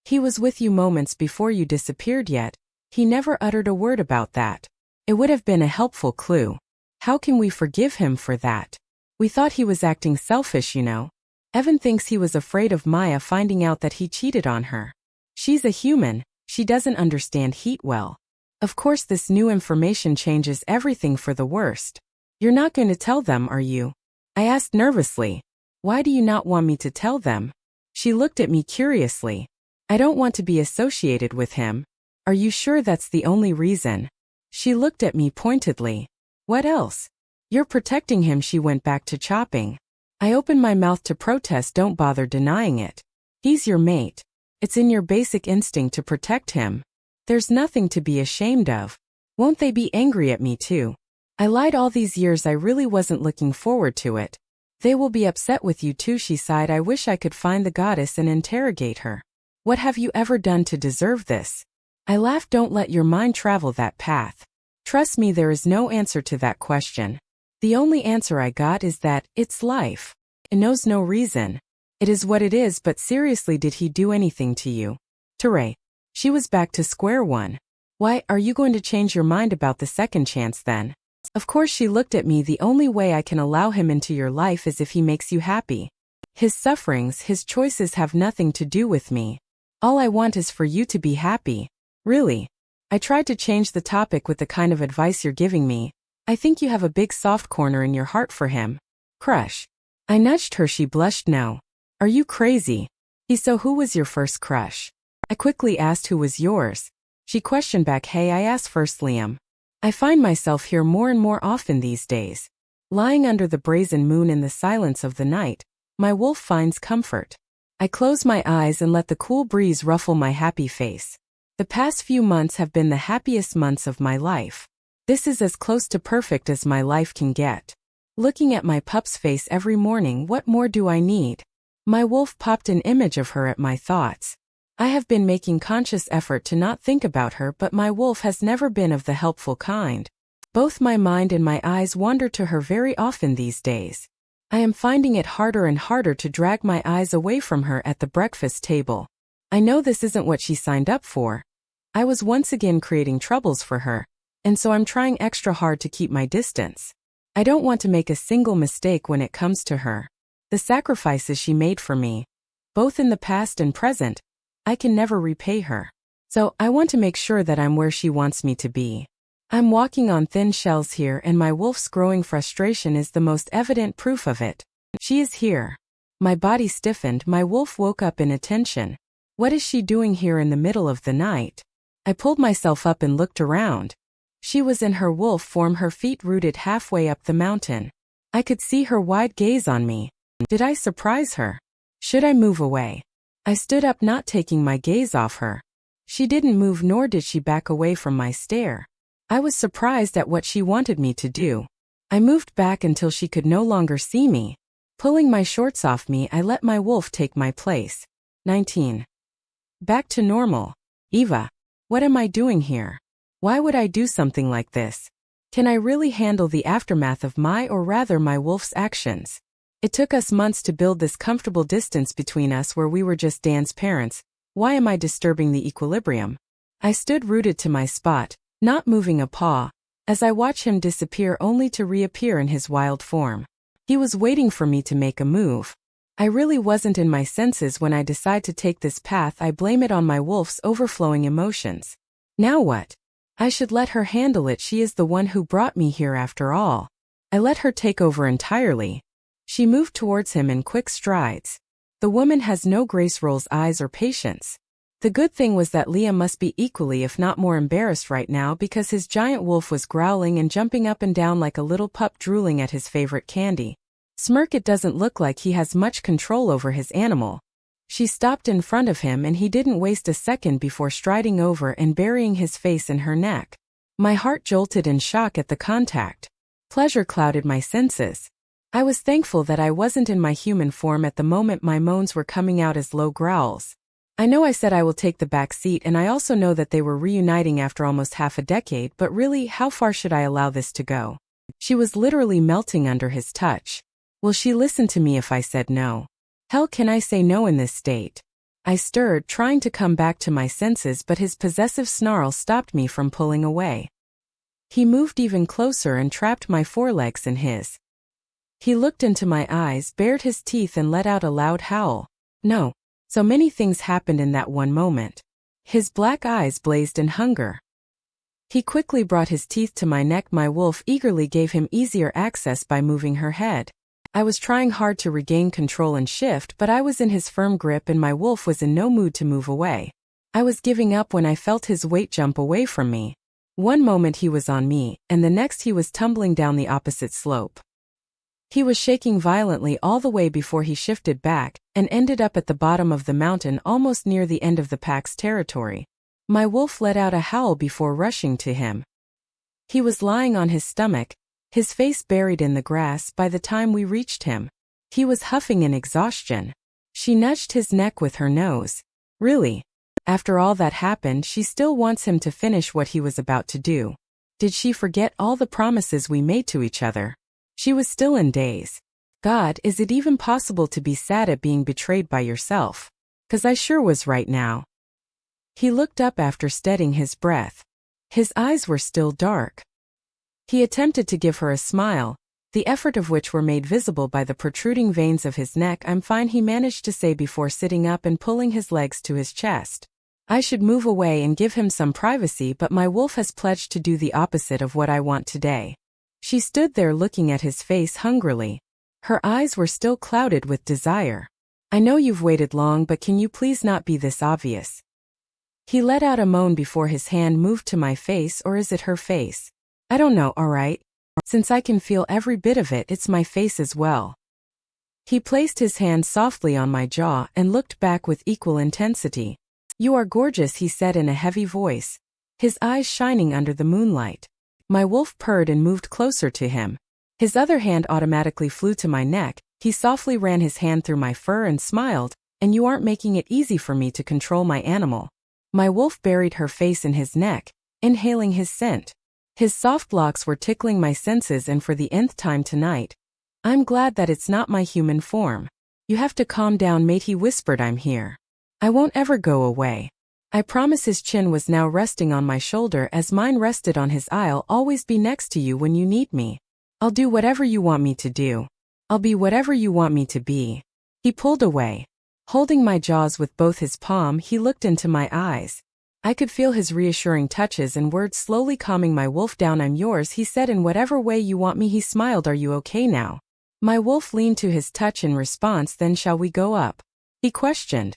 He was with you moments before you disappeared, yet he never uttered a word about that. It would have been a helpful clue. How can we forgive him for that? We thought he was acting selfish, you know. Evan thinks he was afraid of Maya finding out that he cheated on her. She's a human, she doesn't understand heat well. Of course, this new information changes everything for the worst. You're not going to tell them, are you? I asked nervously. Why do you not want me to tell them? She looked at me curiously. I don't want to be associated with him. Are you sure that's the only reason? She looked at me pointedly. What else? You're protecting him. She went back to chopping. I opened my mouth to protest. Don't bother denying it. He's your mate. It's in your basic instinct to protect him. There's nothing to be ashamed of. Won't they be angry at me too? I lied all these years. I really wasn't looking forward to it. They will be upset with you too. She sighed. I wish I could find the goddess and interrogate her. What have you ever done to deserve this? I laughed. Don't let your mind travel that path. Trust me, there is no answer to that question. The only answer I got is that it's life. It knows no reason. It is what it is. But seriously, did he do anything to you? To Ray. She was back to square one. Why, are you going to change your mind about the second chance then? Of course. She looked at me. The only way I can allow him into your life is if he makes you happy. His sufferings, his choices have nothing to do with me. All I want is for you to be happy. Really? I tried to change the topic with the kind of advice you're giving me. I think you have a big soft corner in your heart for him. Crush. I nudged her. She blushed. No. Are you crazy? So who was your first crush? I quickly asked. Who was yours? She questioned back. Hey, I asked first. Liam. I find myself here more and more often these days. Lying under the brazen moon in the silence of the night, my wolf finds comfort. I close my eyes and let the cool breeze ruffle my happy face. The past few months have been the happiest months of my life. This is as close to perfect as my life can get. Looking at my pup's face every morning, what more do I need? My wolf popped an image of her at my thoughts. I have been making conscious effort to not think about her, but my wolf has never been of the helpful kind. Both my mind and my eyes wander to her very often these days. I am finding it harder and harder to drag my eyes away from her at the breakfast table. I know this isn't what she signed up for. I was once again creating troubles for her, and so I'm trying extra hard to keep my distance. I don't want to make a single mistake when it comes to her. The sacrifices she made for me, both in the past and present, I can never repay her. So I want to make sure that I'm where she wants me to be. I'm walking on thin shells here, and my wolf's growing frustration is the most evident proof of it. She is here. My body stiffened, my wolf woke up in attention. What is she doing here in the middle of the night? I pulled myself up and looked around. She was in her wolf form, her feet rooted halfway up the mountain. I could see her wide gaze on me. Did I surprise her? Should I move away? I stood up, not taking my gaze off her. She didn't move, nor did she back away from my stare. I was surprised at what she wanted me to do. I moved back until she could no longer see me. Pulling my shorts off me, I let my wolf take my place. 19. Back to normal. Eva. What am I doing here? Why would I do something like this? Can I really handle the aftermath of my wolf's actions? It took us months to build this comfortable distance between us where we were just Dan's parents. Why am I disturbing the equilibrium? I stood rooted to my spot, not moving a paw, as I watched him disappear only to reappear in his wild form. He was waiting for me to make a move. I really wasn't in my senses when I decide to take this path. I blame it on my wolf's overflowing emotions. Now what? I should let her handle it. She is the one who brought me here after all. I let her take over entirely. She moved towards him in quick strides. The woman has no Grace Roll's eyes or patience. The good thing was that Liam must be equally if not more embarrassed right now, because his giant wolf was growling and jumping up and down like a little pup drooling at his favorite candy. Smirk, it doesn't look like he has much control over his animal. She stopped in front of him, and he didn't waste a second before striding over and burying his face in her neck. My heart jolted in shock at the contact. Pleasure clouded my senses. I was thankful that I wasn't in my human form at the moment. My moans were coming out as low growls. I know I said I will take the back seat, and I also know that they were reuniting after almost half a decade, but really, how far should I allow this to go? She was literally melting under his touch. Will she listen to me if I said no? Hell, can I say no in this state? I stirred, trying to come back to my senses, but his possessive snarl stopped me from pulling away. He moved even closer and trapped my forelegs in his. He looked into my eyes, bared his teeth, and let out a loud howl. No. So many things happened in that one moment. His black eyes blazed in hunger. He quickly brought his teeth to my neck. My wolf eagerly gave him easier access by moving her head. I was trying hard to regain control and shift, but I was in his firm grip, and my wolf was in no mood to move away. I was giving up when I felt his weight jump away from me. One moment he was on me, and the next he was tumbling down the opposite slope. He was shaking violently all the way before he shifted back and ended up at the bottom of the mountain, almost near the end of the pack's territory. My wolf let out a howl before rushing to him. He was lying on his stomach, his face buried in the grass by the time we reached him. He was huffing in exhaustion. She nudged his neck with her nose. Really? After all that happened, she still wants him to finish what he was about to do. Did she forget all the promises we made to each other? She was still in daze. God, is it even possible to be sad at being betrayed by yourself? 'Cause I sure was right now. He looked up after steadying his breath. His eyes were still dark. He attempted to give her a smile, the effort of which were made visible by the protruding veins of his neck. I'm fine, he managed to say before sitting up and pulling his legs to his chest. I should move away and give him some privacy, but my wolf has pledged to do the opposite of what I want today. She stood there looking at his face hungrily. Her eyes were still clouded with desire. I know you've waited long, but can you please not be this obvious? He let out a moan before his hand moved to my face, or is it her face? I don't know, alright. Since I can feel every bit of it, it's my face as well. He placed his hand softly on my jaw and looked back with equal intensity. You are gorgeous, he said in a heavy voice, his eyes shining under the moonlight. My wolf purred and moved closer to him. His other hand automatically flew to my neck. He softly ran his hand through my fur and smiled, and you aren't making it easy for me to control my animal. My wolf buried her face in his neck, inhaling his scent. His soft locks were tickling my senses, and for the nth time tonight, I'm glad that it's not my human form. You have to calm down, mate, he whispered. I'm here. I won't ever go away. I promise. His chin was now resting on my shoulder as mine rested on his. I'll always be next to you when you need me. I'll do whatever you want me to do. I'll be whatever you want me to be. He pulled away. Holding my jaws with both his palm, he looked into my eyes. I could feel his reassuring touches and words slowly calming my wolf down. I'm yours, he said, in whatever way you want me. He smiled. Are you okay now? My wolf leaned to his touch in response. Then shall we go up? He questioned.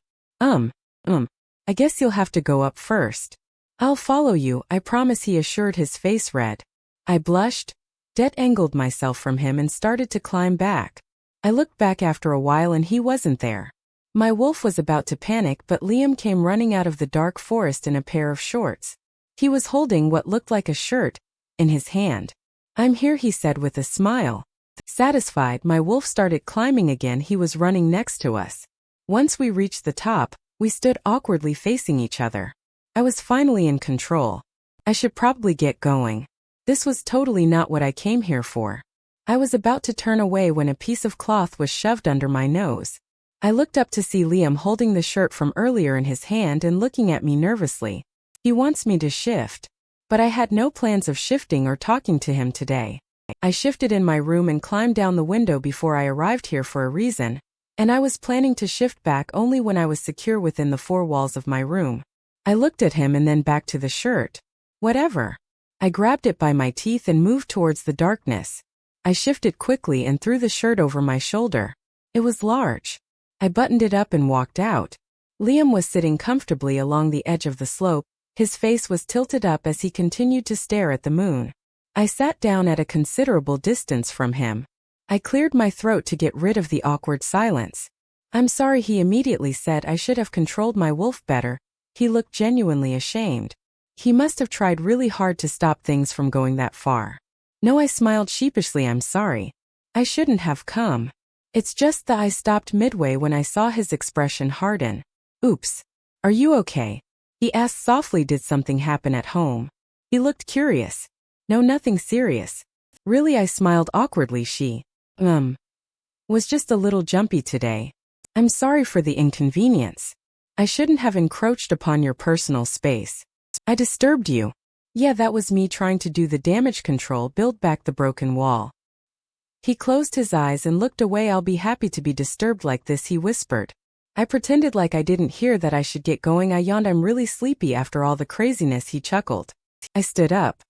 I guess you'll have to go up first. I'll follow you, I promise, he assured, his face red. I blushed, detangled myself from him and started to climb back. I looked back after a while and he wasn't there. My wolf was about to panic, but Liam came running out of the dark forest in a pair of shorts. He was holding what looked like a shirt in his hand. I'm here, he said with a smile. Satisfied, my wolf started climbing again. He was running next to us. Once we reached the top, we stood awkwardly facing each other. I was finally in control. I should probably get going. This was totally not what I came here for. I was about to turn away when a piece of cloth was shoved under my nose. I looked up to see Liam holding the shirt from earlier in his hand and looking at me nervously. He wants me to shift. But I had no plans of shifting or talking to him today. I shifted in my room and climbed down the window before I arrived here for a reason, and I was planning to shift back only when I was secure within the four walls of my room. I looked at him and then back to the shirt. Whatever. I grabbed it by my teeth and moved towards the darkness. I shifted quickly and threw the shirt over my shoulder. It was large. I buttoned it up and walked out. Liam was sitting comfortably along the edge of the slope. His face was tilted up as he continued to stare at the moon. I sat down at a considerable distance from him. I cleared my throat to get rid of the awkward silence. I'm sorry, he immediately said. I should have controlled my wolf better. He looked genuinely ashamed. He must have tried really hard to stop things from going that far. No, I smiled sheepishly. I'm sorry. I shouldn't have come. It's just that I stopped midway when I saw his expression harden. Oops. Are you okay? He asked softly. Did something happen at home? He looked curious. No, nothing serious. Really, I smiled awkwardly. She, was just a little jumpy today. I'm sorry for the inconvenience. I shouldn't have encroached upon your personal space. I disturbed you. Yeah, that was me trying to do the damage control, build back the broken wall. He closed his eyes and looked away. I'll be happy to be disturbed like this, he whispered. I pretended like I didn't hear that. I should get going. I yawned. I'm really sleepy after all the craziness, he chuckled. I stood up.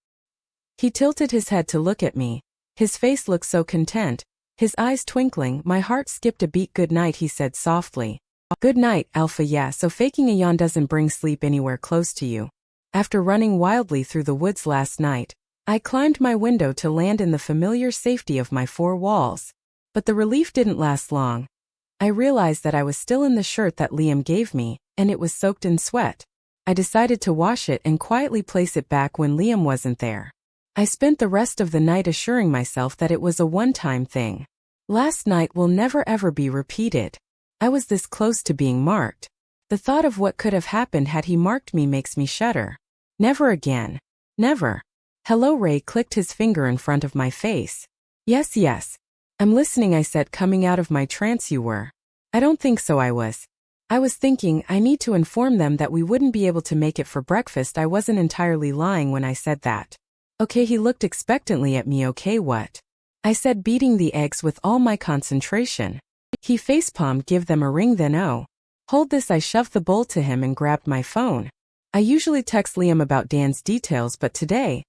He tilted his head to look at me. His face looked so content, his eyes twinkling. My heart skipped a beat. Good night, he said softly. Good night, Alpha. Yeah, so faking a yawn doesn't bring sleep anywhere close to you. After running wildly through the woods last night, I climbed my window to land in the familiar safety of my four walls. But the relief didn't last long. I realized that I was still in the shirt that Liam gave me, and it was soaked in sweat. I decided to wash it and quietly place it back when Liam wasn't there. I spent the rest of the night assuring myself that it was a one-time thing. Last night will never ever be repeated. I was this close to being marked. The thought of what could have happened had he marked me makes me shudder. Never again. Never. Hello, Ray clicked his finger in front of my face. Yes, yes. I'm listening, I said, coming out of my trance. You were? I don't think so. I was thinking I need to inform them that we wouldn't be able to make it for breakfast. I wasn't entirely lying when I said that. Okay, he looked expectantly at me. Okay, what? I said, beating the eggs with all my concentration. He facepalmed. Give them a ring then. Oh. Hold this. I shoved the bowl to him and grabbed my phone. I usually text Liam about Dan's details, but today,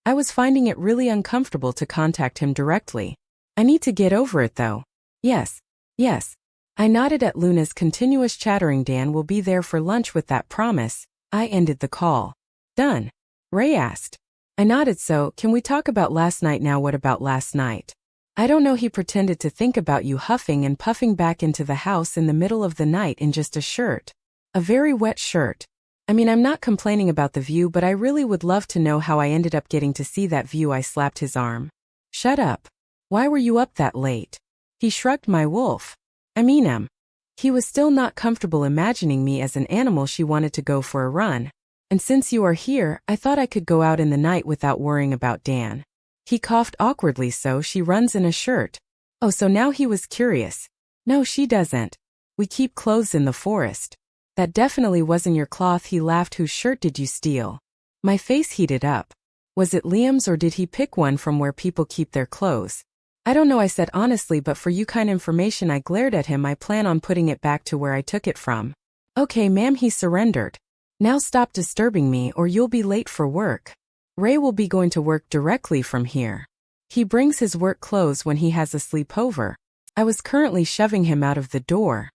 I was finding it really uncomfortable to contact him directly. I need to get over it though. Yes. Yes. I nodded at Luna's continuous chattering. Dan will be there for lunch. With that promise, I ended the call. Done? Ray asked. I nodded. So, can we talk about last night now? What about last night? I don't know. He pretended to think about you, huffing and puffing back into the house in the middle of the night in just a shirt. A very wet shirt. I mean, I'm not complaining about the view, but I really would love to know how I ended up getting to see that view. I slapped his arm. Shut up. Why were you up that late? He shrugged. My wolf. He was still not comfortable imagining me as an animal. She wanted to go for a run. And since you are here, I thought I could go out in the night without worrying about Dan. He coughed awkwardly. So she runs in a shirt. Oh, so now he was curious. No, she doesn't. We keep clothes in the forest. That definitely wasn't your cloth, he laughed. Whose shirt did you steal? My face heated up. Was it Liam's, or did he pick one from where people keep their clothes? I don't know, I said honestly, but for you kind information. I glared at him. I plan on putting it back to where I took it from. Okay, ma'am, he surrendered. Now stop disturbing me or you'll be late for work. Ray will be going to work directly from here. He brings his work clothes when he has a sleepover. I was currently shoving him out of the door.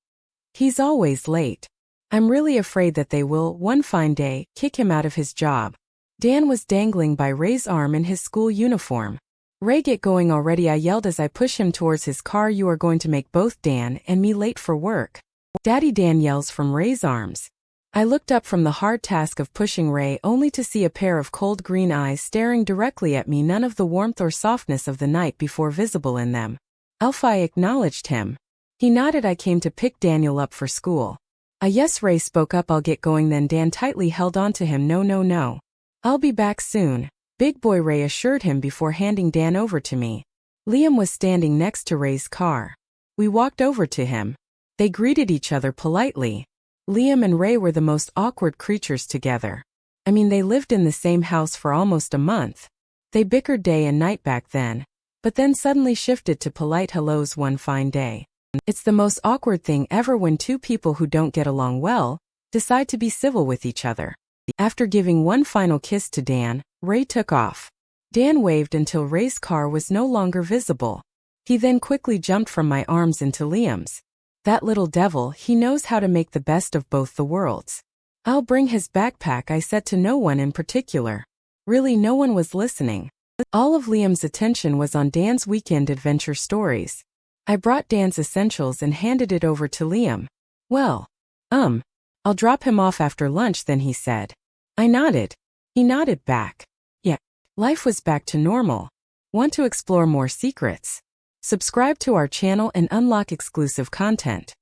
He's always late. I'm really afraid that they will, one fine day, kick him out of his job. Dan was dangling by Ray's arm in his school uniform. Ray, get going already, I yelled as I push him towards his car. You are going to make both Dan and me late for work. Daddy, Dan yells from Ray's arms. I looked up from the hard task of pushing Ray only to see a pair of cold green eyes staring directly at me, none of the warmth or softness of the night before visible in them. Alpha, I acknowledged him. He nodded. I came to pick Daniel up for school. Yes, Ray spoke up. I'll get going then. Dan tightly held on to him. No. I'll be back soon. Big boy, Ray assured him before handing Dan over to me. Liam was standing next to Ray's car. We walked over to him. They greeted each other politely. Liam and Ray were the most awkward creatures together. I mean, they lived in the same house for almost a month. They bickered day and night back then, but then suddenly shifted to polite hellos one fine day. It's the most awkward thing ever when two people who don't get along well decide to be civil with each other. After giving one final kiss to Dan, Ray took off. Dan waved until Ray's car was no longer visible. He then quickly jumped from my arms into Liam's. That little devil, he knows how to make the best of both the worlds. I'll bring his backpack, I said to no one in particular. Really, no one was listening. All of Liam's attention was on Dan's weekend adventure stories. I brought Dan's essentials and handed it over to Liam. Well, I'll drop him off after lunch then, he said. I nodded. He nodded back. Yeah. Life was back to normal. Want to explore more secrets? Subscribe to our channel and unlock exclusive content.